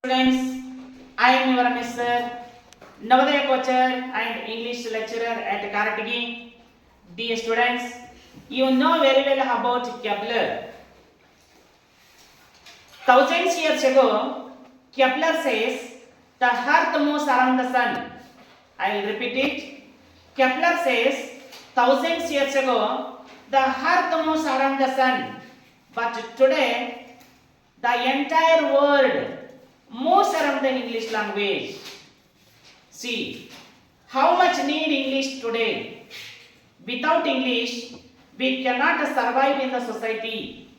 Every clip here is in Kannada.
Students, I am your Mr. Navodaya coacher and English lecturer at Karatigi. Dear students, you know very well about Kepler. Thousands years ago, Kepler says the earth moves around the sun. I will repeat it. Kepler says thousands years ago, the earth moves around the sun. But today, the entire world moves around the English language. See, how much need English today? Without English, we cannot survive in the society.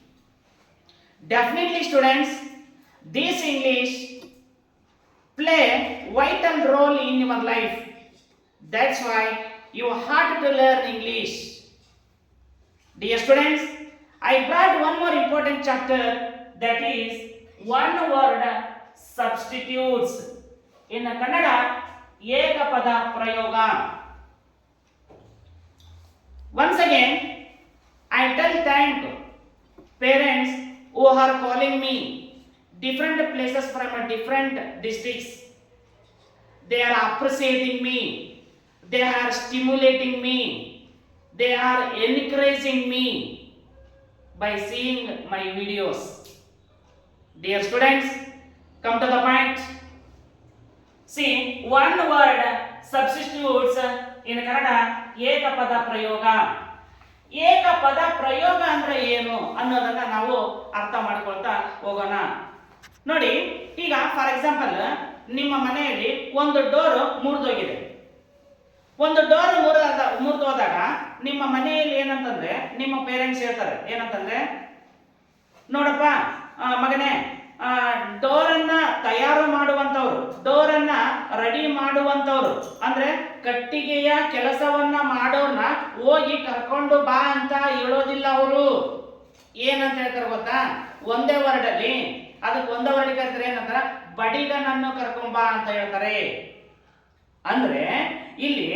Definitely students, this English play vital role in your life. That's why you have to learn English. Dear students, I brought one more important chapter, that is one word substitutes. In Kannada, ಏಕಪದ ಪ್ರಯೋಗ. Once again, I tell thank parents who are calling me different places from different districts. They are appreciating me. They are stimulating me. They are encouraging me by seeing my videos. Dear students, come to the point. See, one word substitutes in Kannada ಏಕಪದ ಪ್ರಯೋಗ. ಏಕಪದ ಪ್ರಯೋಗ ಅಂದ್ರೆ ಏನು ಅನ್ನೋದನ್ನ ನಾವು ಅರ್ಥ ಮಾಡ್ಕೊಳ್ತಾ ಹೋಗೋಣ. ನೋಡಿ, ಈಗ ಫಾರ್ ಎಕ್ಸಾಂಪಲ್ ನಿಮ್ಮ ಮನೆಯಲ್ಲಿ ಒಂದು ಡೋರ್ ಮುರಿದೋಗಿದೆ. ಒಂದು ಡೋರ್ ಮುರಿದೋದಾಗ ನಿಮ್ಮ ಮನೆಯಲ್ಲಿ ಏನಂತಂದ್ರೆ ನಿಮ್ಮ ಪೇರೆಂಟ್ಸ್ ಹೇಳ್ತಾರೆ ಏನಂತಂದ್ರೆ, ನೋಡಪ್ಪ ಮಗನೇ, ಡೋರನ್ನ ತಯಾರು ಮಾಡುವಂತವ್ರು, ಡೋರನ್ನ ರೆಡಿ ಮಾಡುವಂತವ್ರು ಅಂದ್ರೆ ಕಟ್ಟಿಗೆಯ ಕೆಲಸವನ್ನ ಮಾಡೋರ್ನ ಹೋಗಿ ಕರ್ಕೊಂಡು ಬಾ ಅಂತ ಹೇಳೋದಿಲ್ಲ ಅವರು. ಏನಂತ ಹೇಳ್ತಾರೆ ಗೊತ್ತಾ? ಒಂದೇ ವರ್ಡ್ ಅಲ್ಲಿ, ಅದಕ್ಕೆ ಒಂದೇ ವರ್ಡ್ ಕರ್ತಾರೆ, ಏನಂತಾರ, ಬಡಿಗನನ್ನು ಕರ್ಕೊಂಬಾ ಅಂತ ಹೇಳ್ತಾರೆ. ಅಂದ್ರೆ ಇಲ್ಲಿ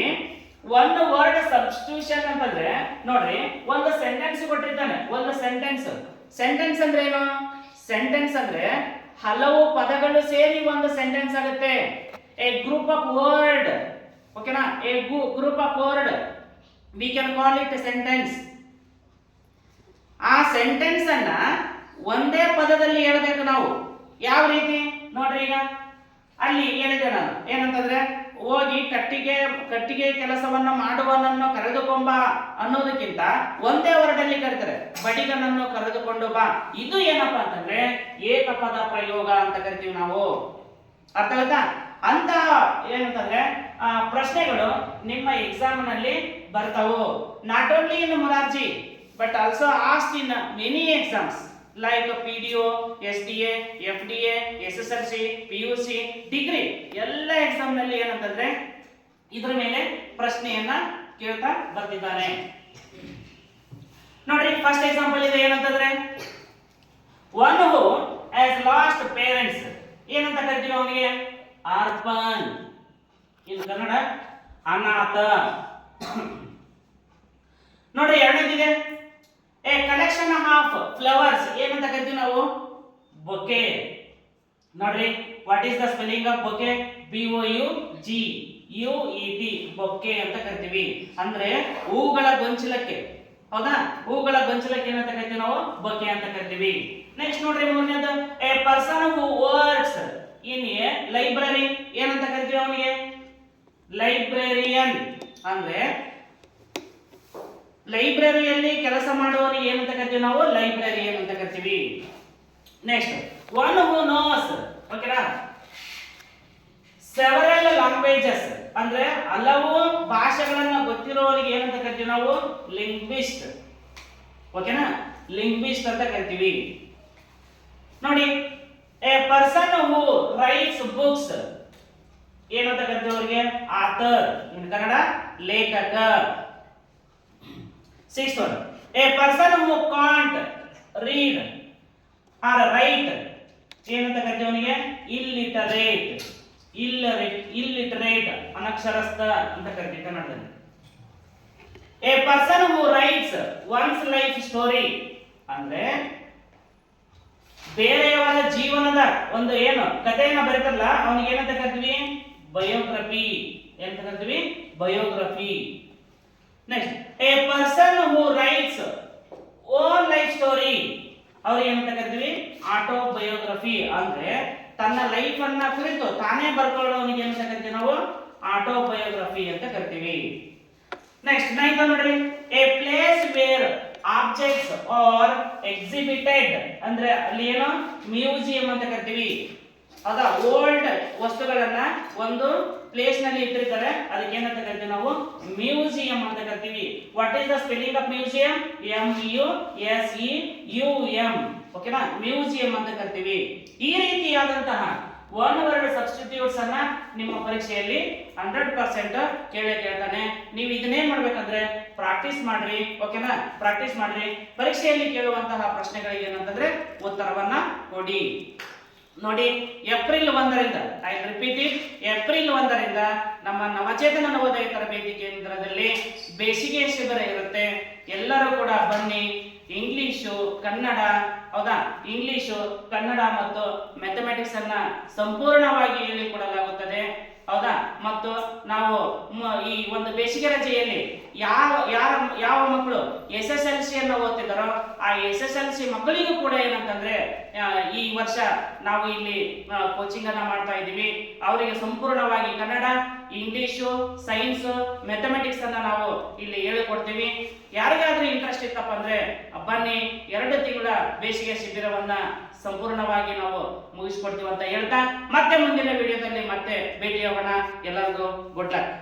ಒಂದು ವರ್ಡ್ ಸಬ್ಸ್ಟಿಟ್ಯೂಷನ್ ಅಂತಂದ್ರೆ, ನೋಡ್ರಿ, ಒಂದು ಸೆಂಟೆನ್ಸ್ ಕೊಟ್ಟಿರ್ತಾನೆ. ಒಂದು ಸೆಂಟೆನ್ಸ್ ಅಂದ್ರೆ ಏನು? ಸೆಂಟೆನ್ಸ್ ಅಂದ್ರೆ ಹಲವು ಪದಗಳು ಸೇರಿ ಒಂದು ಸೆಂಟೆನ್ಸ್ ಆಗುತ್ತೆ. ಎ ಗ್ರೂಪ್ ಆಫ್ ವರ್ಡ್, ಓಕೆನಾ? A group of word we can call it sentence. ಆ ಸೆಂಟೆನ್ಸ್ ಅನ್ನ ಒಂದೇ ಪದದಲ್ಲಿ ಹೇಳಬೇಕು ನಾವು. ಯಾವ ರೀತಿ ನೋಡ್ರಿ, ಈಗ ಅಲ್ಲಿ ಹೇಳಿದೆ ನಾನು ಏನಂತಂದ್ರೆ, ಹೋಗಿ ಕಟ್ಟಿಗೆ ಕೆಲಸವನ್ನ ಮಾಡುವನನ್ನು ಕರೆದುಕೊಂಬ ಅನ್ನೋದಕ್ಕಿಂತ ಒಂದೇ ವರ್ಡಲ್ಲಿ ಕರೀತಾರೆ, ಬಡಿಗನನ್ನು ಕರೆದುಕೊಂಡು ಬಾ. ಇದು ಏನಪ್ಪಾ ಅಂತಂದ್ರೆ ಏಕಪದ ಪ್ರಯೋಗ ಅಂತ ಕರಿತೀವಿ ನಾವು. ಅರ್ಥ ಆಗುತ್ತಾ? ಅಂತ ಏನಂತಂದ್ರೆ ಪ್ರಶ್ನೆಗಳು ನಿಮ್ಮ ಎಕ್ಸಾಮ್ ನಲ್ಲಿ ಬರ್ತಾವು. Not only in Morarji but also asked in many exams like PDO, SDA, FDA, SSLC, PUC, degree ಎಲ್ಲ ಎಕ್ಸಾಮ್ ನಲ್ಲಿ ಏನಂತಂದ್ರೆ ಇದ್ರ ಮೇಲೆ ಪ್ರಶ್ನೆಯನ್ನ ಕೇಳ್ತಾ ಬರ್ತಿದ್ದಾನೆ. ನೋಡ್ರಿ, ಫಸ್ಟ್ ಎಕ್ಸಾಂಪಲ್ ಇದೆ ಏನಂತಂದ್ರೆ, one who has last parents. ಏನಂತ ಕರಿತೀವಿ ಅವನಿಗೆ? ಆರ್ಫನ್. ಇನ್ ಕನ್ನಡ ಅನಾಥ. ನೋಡ್ರಿ, ಎರಡನೇದಿದೆ ಎ ಕಲೆಕ್ಷನ್ ಆಫ್ ಫ್ಲವರ್ಸ್. ಏನಂತ ಕರಿತೀವಿ ನಾವು? ಬೊಕೆ. ನೋಡ್ರಿ, what is the spelling of bouquet? BOUGET, bouquet ಅಂತ ಕರಿತೀವಿ. ಅಂದ್ರೆ ಹೂಗಳ ಗೊಂಚಲಕ್ಕೆ, ಹೌದಾ? ಹೂಗಳ ಗೊಂಚಲಕ್ಕೆ ಏನಂತ ಕರಿತೀವಿ ನಾವು? ಬೊಕೆ ಅಂತ ಕರಿತೀವಿ. ನೆಕ್ಸ್ಟ್ ನೋಡ್ರಿ, ಮೂರನೇದು A person who works in a library. ಏನಂತ ಕರಿತೀವಿ ಅವನಿಗೆ? ಲೈಬ್ರೇರಿಯನ್. ಅಂದ್ರೆ ಲೈಬ್ರರಿಯಲ್ಲಿ ಕೆಲಸ ಮಾಡುವವನಿಗೆ ಏನಂತ ಕರಿತೀವಿ ನಾವು? ಲೈಬ್ರರಿಯನ್ ಅಂತ ಕರಿತೀವಿ. ನೆಕ್ಸ್ಟ್, ಒನ್ ಹೂ ನೋಸ್, ಓಕೆನಾ, ಸೆವರಲ್ ಲ್ಯಾಂಗ್ವೇಜಸ್. ಅಂದ್ರೆ ಹಲವು ಭಾಷೆಗಳನ್ನ ಗೊತ್ತಿರೋರಿಗೆ ಏನಂತ ಕರಿತೀವಿ ನಾವು? ಲಿಂಗ್ವಿಸ್ಟ್. ಓಕೆನಾ, ಲಿಂಗ್ವಿಸ್ಟ್ ಅಂತ ಕರಿತೀವಿ. ನೋಡಿ, A person who rights books. ಏನಂತ ಕರಿತೀವಿ ಅವರಿಗೆ? ಆಥರ್. ಇನ್ ಕನ್ನಡ ಲೇಖಕ. Sixth one, a person who can't read or write. ಏನಂತ ಕರಿತೀವಿ ಅವನಿಗೆ? illiterate, ಅನಕ್ಷರಸ್ಥ ಅಂತ ಕರಿತೀವಿ ಕನ್ನಡದಲ್ಲಿ. A person who writes one's life story ಅಂದ್ರೆ ಬೇರೆಯವರ ಜೀವನದ ಒಂದು ಏನು ಕಥೆಯನ್ನ ಬರೀತಾರಲ್ಲ ಅವನಿಗೆ ಏನಂತ ಕರಿತೀವಿ? ಬಯೋಗ್ರಫಿ. ಏನಂತ ಕರಿತೀವಿ? Biography. Next, A person who rights own life story, ಅವ್ರಿಗೆ ಏನಂತ ಕರಿತೀವಿ? ಆಟೋಬಯೋಗ್ರಫಿ. ಅಂದ್ರೆ ತನ್ನ ಲೈಫ್ ಅನ್ನ ಕುರಿತು ತಾನೇ ಬರ್ಕೊಳ್ಳೋನಿಗೆ ಏನಂತ ಕರಿತೀವಿ ನಾವು? ಆಟೋಬಯೋಗ್ರಫಿ ಅಂತ ಕರಿತೀವಿ. ನೆಕ್ಸ್ಟ್ 9th ನೋಡ್ರಿ, a place where objects are exhibited, ಅಂದ್ರೆ ಅಲ್ಲಿ ಏನು ಮ್ಯೂಸಿಯಂ ಅಂತ ಕರಿತೀವಿ. ಹೌದಾ? ಓಲ್ಡ್ ವಸ್ತುಗಳನ್ನ ಒಂದು ಪ್ಲೇಸ್ ನಲ್ಲಿ ಇಟ್ಟಿರ್ತಾರೆ, ಅದಕ್ಕೆ ಏನಂತ ಕರಿತೀವಿ ನಾವು? ಮ್ಯೂಸಿಯಂ ಅಂತ ಕರಿತೀವಿ. What is the spelling of museum? MUSEUM. ಓಕೆನಾ? ಮ್ಯೂಸಿಯಂ ಅಂತ ಕರಿತೀವಿ. ಈ ರೀತಿಯಾದಂತಹ ಒನ್ ವರ್ಡ್ ಸಬ್ಸ್ಟಿಟ್ಯೂಟ್ಸ್ ಅನ್ನ ನಿಮ್ಮ ಪರೀಕ್ಷೆಯಲ್ಲಿ 100% ಕೇಳ್ತಾನೆ. ನೀವು ಇದನ್ನೇನ್ ಮಾಡ್ಬೇಕಂದ್ರೆ ಪ್ರಾಕ್ಟೀಸ್ ಮಾಡ್ರಿ. ಓಕೆನಾ? ಪ್ರಾಕ್ಟೀಸ್ ಮಾಡ್ರಿ. ಪರೀಕ್ಷೆಯಲ್ಲಿ ಕೇಳುವಂತಹ ಪ್ರಶ್ನೆಗಳಿಗೆ ಏನಂತಂದ್ರೆ ಉತ್ತರವನ್ನ ಕೊಡಿ. ನೋಡಿ, ಏಪ್ರಿಲ್ 1ರಿಂದ, ಐ ರಿಪೀಟ್ ಇಟ್, ಏಪ್ರಿಲ್ 1ರಿಂದ ನಮ್ಮ ನವಚೇತನ ನವೋದಯ ತರಬೇತಿ ಕೇಂದ್ರದಲ್ಲಿ ಬೇಸಿಗೆ ಶಿಬಿರ ಇರುತ್ತೆ. ಎಲ್ಲರೂ ಕೂಡ ಬನ್ನಿ. ಇಂಗ್ಲಿಷು, ಕನ್ನಡ, ಹೌದಾ? ಇಂಗ್ಲಿಷು, ಕನ್ನಡ ಮತ್ತು ಮ್ಯಾಥಮೆಟಿಕ್ಸ್ ಅನ್ನ ಸಂಪೂರ್ಣವಾಗಿ ಹೇಳಿಕೊಡಲಾಗುತ್ತದೆ. ಹೌದಾ? ಮತ್ತು ನಾವು ಈ ಒಂದು ಬೇಸಿಗೆ ರಜೆಯಲ್ಲಿ ಯಾವ ಮಕ್ಕಳು SSLC ಅನ್ನು ಓದ್ತಿದ್ದಾರೋ ಆ SSLC ಮಕ್ಕಳಿಗೂ ಕೂಡ ಏನಂತಂದ್ರೆ ಈ ವರ್ಷ ನಾವು ಇಲ್ಲಿ ಕೋಚಿಂಗ್ ಅನ್ನ ಮಾಡ್ತಾ ಇದ್ದೀವಿ. ಅವರಿಗೆ ಸಂಪೂರ್ಣವಾಗಿ ಕನ್ನಡ, ಇಂಗ್ಲಿಷು, ಸೈನ್ಸ್, ಮ್ಯಾಥಮೆಟಿಕ್ಸ್ ಅನ್ನ ನಾವು ಇಲ್ಲಿ ಹೇಳಿಕೊಡ್ತೀವಿ. ಯಾರಿಗಾದ್ರೂ ಇಂಟ್ರೆಸ್ಟ್ ಇತ್ತಪ್ಪ ಅಂದ್ರೆ ಬನ್ನಿ, 2 ತಿಂಗಳ ಬೇಸಿಗೆ ಶಿಬಿರವನ್ನ ಸಂಪೂರ್ಣವಾಗಿ ನಾವು ಮುಗಿಸ್ಕೊಡ್ತೀವಿ ಅಂತ ಹೇಳ್ತಾ ಮತ್ತೆ ಮುಂದಿನ ವಿಡಿಯೋದಲ್ಲಿ ಮತ್ತೆ ಭೇಟಿಯಾಗೋಣ. ಎಲ್ಲರಿಗೂ ಗುಡ್ ಲಕ್.